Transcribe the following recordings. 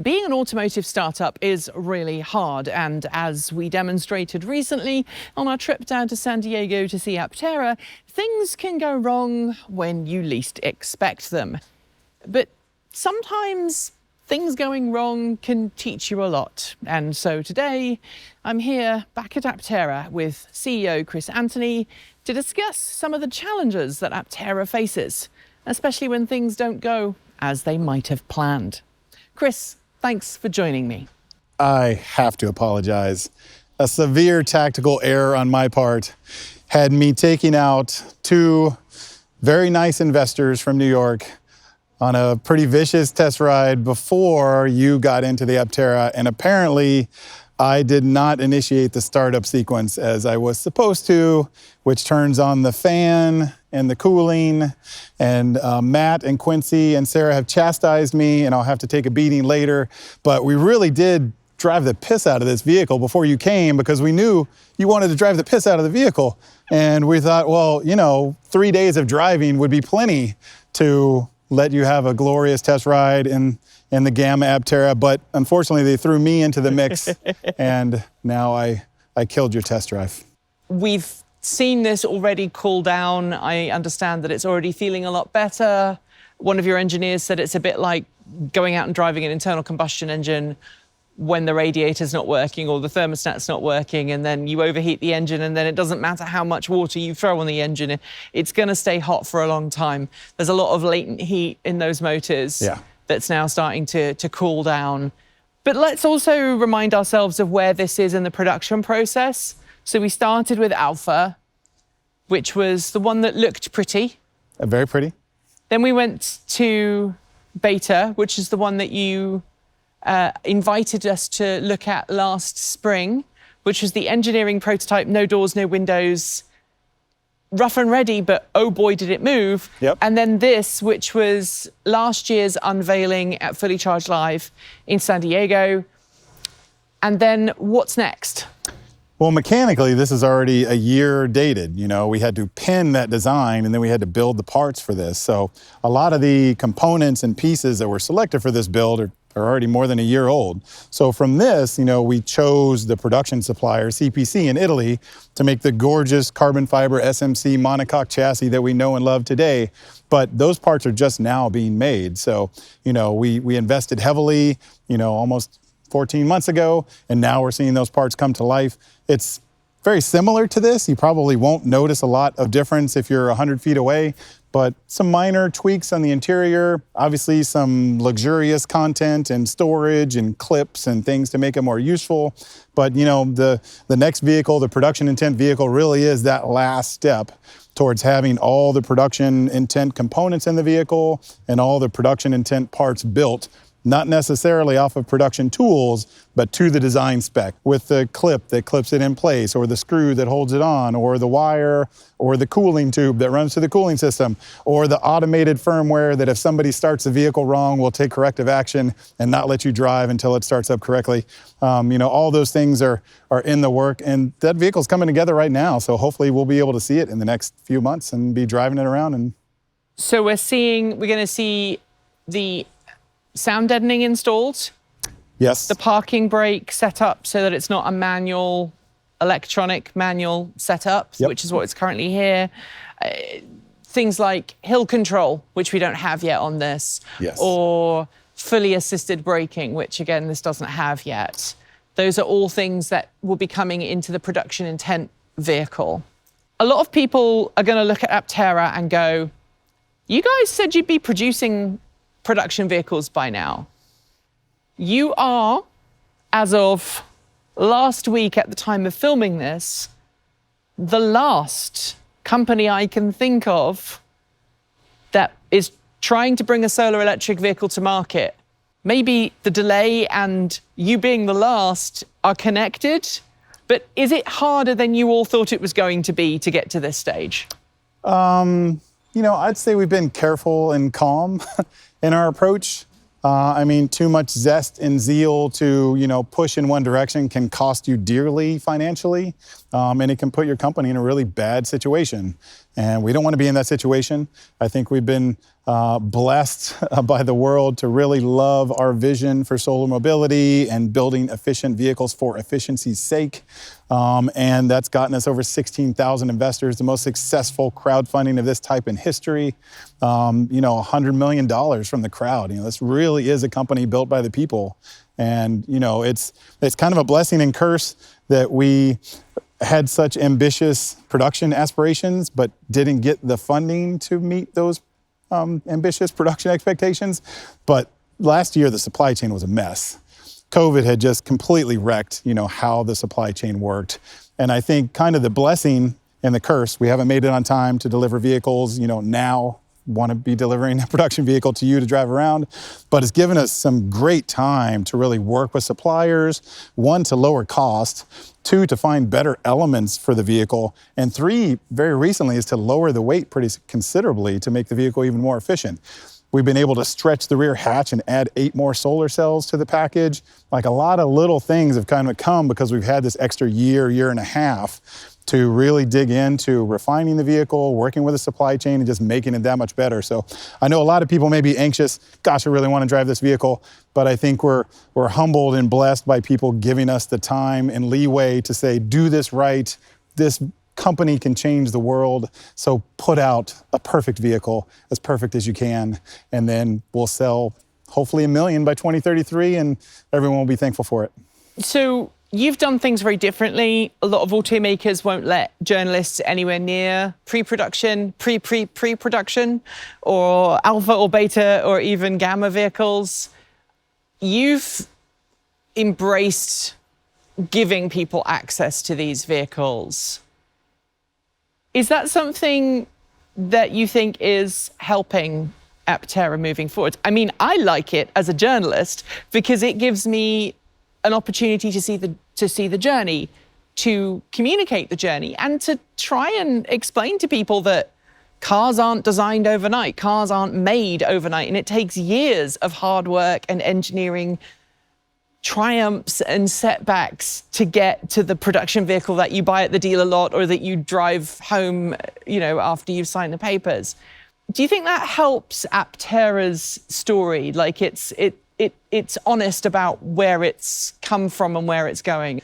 Being an automotive startup is really hard, and as we demonstrated recently on our trip down to San Diego to see Aptera, things can go wrong when you least expect them. But sometimes things going wrong can teach you a lot. And so today I'm here back at Aptera with CEO Chris Antony to discuss some of the challenges that Aptera faces, especially when things don't go as they might have planned. Chris, thanks for joining me. I have to apologize. A severe tactical error on my part had me taking out two very nice investors from New York on a pretty vicious test ride before you got into the Aptera, and apparently I did not initiate the startup sequence as I was supposed to, which turns on the fan and the cooling, and Matt and Quincy and Sarah have chastised me, and I'll have to take a beating later, but we really did drive the piss out of this vehicle before you came because we knew you wanted to drive the piss out of the vehicle, and we thought, well, 3 days of driving would be plenty to let you have a glorious test ride in the Gamma Aptera, but unfortunately they threw me into the mix and now I killed your test drive. We've seen this already cool down. I understand that it's already feeling a lot better. One of your engineers said it's a bit like going out and driving an internal combustion engine when the radiator's not working or the thermostat's not working, and then you overheat the engine, and then it doesn't matter how much water you throw on the engine, it's going to stay hot for a long time. There's a lot of latent heat in those motors that's now starting to cool down. But let's also remind ourselves of where this is in the production process. So we started with Alpha, which was the one that looked pretty. Very pretty. Then we went to Beta, which is the one that you invited us to look at last spring, which was the engineering prototype, no doors, no windows, rough and ready, but oh boy, did it move. Yep. And then this, which was last year's unveiling at Fully Charged Live in San Diego. And then what's next? Well, mechanically, this is already a year dated. We had to pin that design and then we had to build the parts for this. So a lot of the components and pieces that were selected for this build are already more than a year old. So from this, we chose the production supplier, CPC in Italy, to make the gorgeous carbon fiber SMC monocoque chassis that we know and love today. But those parts are just now being made. So, we invested heavily, almost 14 months ago, and now we're seeing those parts come to life. It's very similar to this. You probably won't notice a lot of difference if you're 100 feet away, but some minor tweaks on the interior, obviously some luxurious content and storage and clips and things to make it more useful. But the next vehicle, the production intent vehicle, really is that last step towards having all the production intent components in the vehicle and all the production intent parts built, not necessarily off of production tools, but to the design spec with the clip that clips it in place, or the screw that holds it on, or the wire, or the cooling tube that runs to the cooling system, or the automated firmware that if somebody starts the vehicle wrong, will take corrective action and not let you drive until it starts up correctly. All those things are in the work, and that vehicle's coming together right now. So hopefully we'll be able to see it in the next few months and be driving it around. So we're going to see the sound deadening installed. Yes. The parking brake set up so that it's not a electronic manual setup, which is what is currently here. Things like hill control, which we don't have yet on this, or fully assisted braking, which again, this doesn't have yet. Those are all things that will be coming into the production intent vehicle. A lot of people are going to look at Aptera and go, you guys said you'd be producing production vehicles by now. You are, as of last week at the time of filming this, the last company I can think of that is trying to bring a solar electric vehicle to market. Maybe the delay and you being the last are connected, but is it harder than you all thought it was going to be to get to this stage? I'd say we've been careful and calm in our approach. Too much zest and zeal to, push in one direction can cost you dearly financially, and it can put your company in a really bad situation. And we don't want to be in that situation. I think we've been blessed by the world to really love our vision for solar mobility and building efficient vehicles for efficiency's sake. And that's gotten us over 16,000 investors, the most successful crowdfunding of this type in history. $100 million from the crowd. This really is a company built by the people. And, it's kind of a blessing and curse that we had such ambitious production aspirations, but didn't get the funding to meet those ambitious production expectations. But last year, the supply chain was a mess. COVID had just completely wrecked, how the supply chain worked. And I think kind of the blessing and the curse, we haven't made it on time to deliver vehicles, now want to be delivering a production vehicle to you to drive around, but it's given us some great time to really work with suppliers, one, to lower cost, two, to find better elements for the vehicle, and three, very recently, is to lower the weight pretty considerably to make the vehicle even more efficient. We've been able to stretch the rear hatch and add 8 more solar cells to the package. Like, a lot of little things have kind of come because we've had this extra year and a half to really dig into refining the vehicle, working with the supply chain, and just making it that much better. So I know a lot of people may be anxious, gosh, I really want to drive this vehicle, but I think we're humbled and blessed by people giving us the time and leeway to say, do this right. This company can change the world, so put out a perfect vehicle, as perfect as you can, and then we'll sell hopefully 1 million by 2033, and everyone will be thankful for it. So you've done things very differently. A lot of automakers won't let journalists anywhere near pre-production, pre-production, or alpha or beta or even gamma vehicles. You've embraced giving people access to these vehicles. Is that something that you think is helping Aptera moving forward? I mean, I like it as a journalist because it gives me an opportunity to see the journey, to communicate the journey, and to try and explain to people that cars aren't designed overnight, cars aren't made overnight, and it takes years of hard work and engineering triumphs and setbacks to get to the production vehicle that you buy at the dealer lot or that you drive home, after you've signed the papers. Do you think that helps Aptera's story? Like, it's honest about where it's come from and where it's going?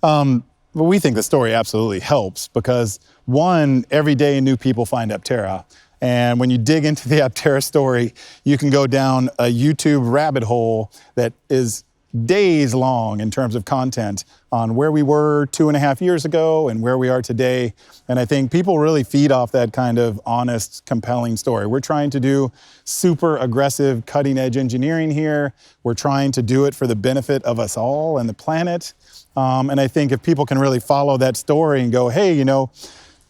Well, we think the story absolutely helps because, one, every day new people find Aptera. And when you dig into the Aptera story, you can go down a YouTube rabbit hole that is days long in terms of content on where we were 2.5 years ago and where we are today. And I think people really feed off that kind of honest, compelling story. We're trying to do super aggressive, cutting edge engineering here. We're trying to do it for the benefit of us all and the planet. And I think if people can really follow that story and go, hey,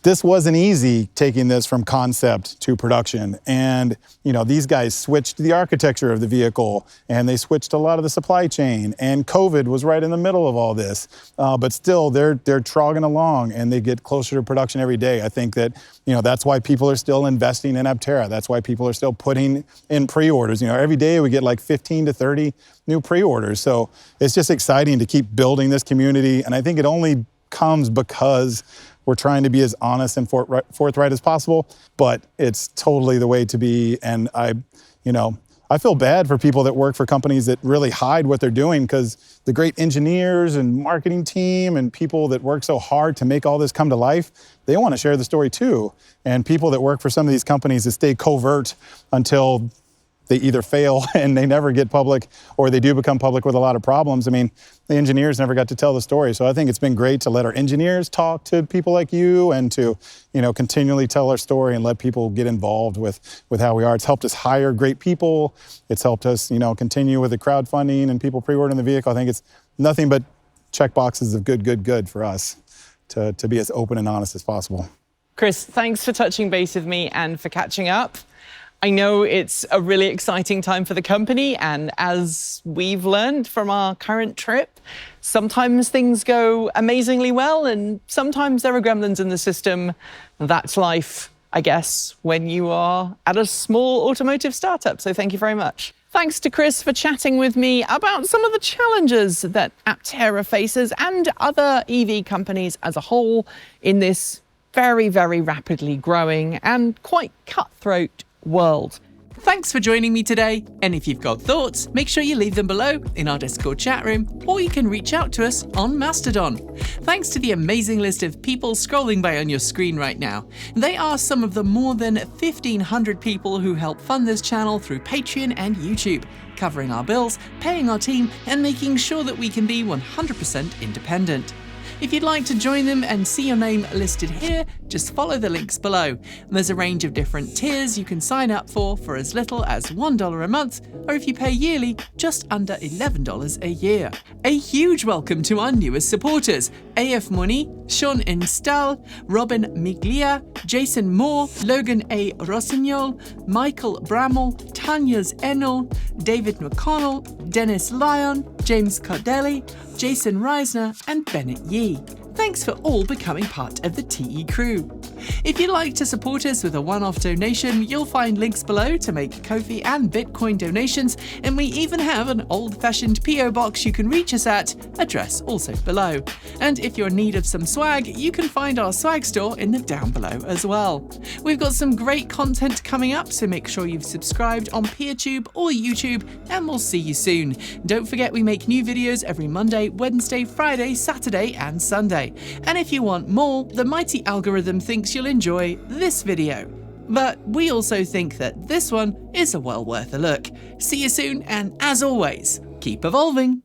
this wasn't easy taking this from concept to production. And, these guys switched the architecture of the vehicle and they switched a lot of the supply chain, and COVID was right in the middle of all this. But still, they're trogging along and they get closer to production every day. I think that, that's why people are still investing in Aptera. That's why people are still putting in pre-orders. Every day we get like 15 to 30 new pre-orders. So it's just exciting to keep building this community. And I think it only comes because we're trying to be as honest and forthright as possible, but it's totally the way to be. And I feel bad for people that work for companies that really hide what they're doing, because the great engineers and marketing team and people that work so hard to make all this come to life, they want to share the story too. And people that work for some of these companies that stay covert until they either fail and they never get public, or they do become public with a lot of problems. I mean, the engineers never got to tell the story. So I think it's been great to let our engineers talk to people like you and to, continually tell our story and let people get involved with how we are. It's helped us hire great people. It's helped us, continue with the crowdfunding and people pre-ordering the vehicle. I think it's nothing but check boxes of good for us to be as open and honest as possible. Chris, thanks for touching base with me and for catching up. I know it's a really exciting time for the company, and as we've learned from our current trip, sometimes things go amazingly well and sometimes there are gremlins in the system. That's life, I guess, when you are at a small automotive startup. So thank you very much. Thanks to Chris for chatting with me about some of the challenges that Aptera faces and other EV companies as a whole in this very, very rapidly growing and quite cutthroat world. Thanks for joining me today, and if you've got thoughts, make sure you leave them below in our Discord chat room, or you can reach out to us on Mastodon. Thanks to the amazing list of people scrolling by on your screen right now. They are some of the more than 1,500 people who help fund this channel through Patreon and YouTube, covering our bills, paying our team, and making sure that we can be 100% independent. If you'd like to join them and see your name listed here, just follow the links below. There's a range of different tiers you can sign up for as little as $1 a month, or if you pay yearly, just under $11 a year. A huge welcome to our newest supporters: AF Moni, Sean Instal, Robin Miglia, Jason Moore, Logan A. Rossignol, Michael Bramall, Tanya's Enel, David McConnell, Dennis Lyon, James Cardelli, Jason Reisner, and Bennett Yee. Thanks for all becoming part of the TE crew. If you'd like to support us with a one-off donation, you'll find links below to make Ko-fi and Bitcoin donations, and we even have an old-fashioned PO box you can reach us at, address also below. And if you're in need of some swag, you can find our swag store in the down below as well. We've got some great content coming up, so make sure you've subscribed on PeerTube or YouTube, and we'll see you soon. Don't forget we make new videos every Monday, Wednesday, Friday, Saturday, and Sunday. And if you want more, the mighty algorithm thinks you'll enjoy this video. But we also think that this one is well worth a look. See you soon, and as always, keep evolving!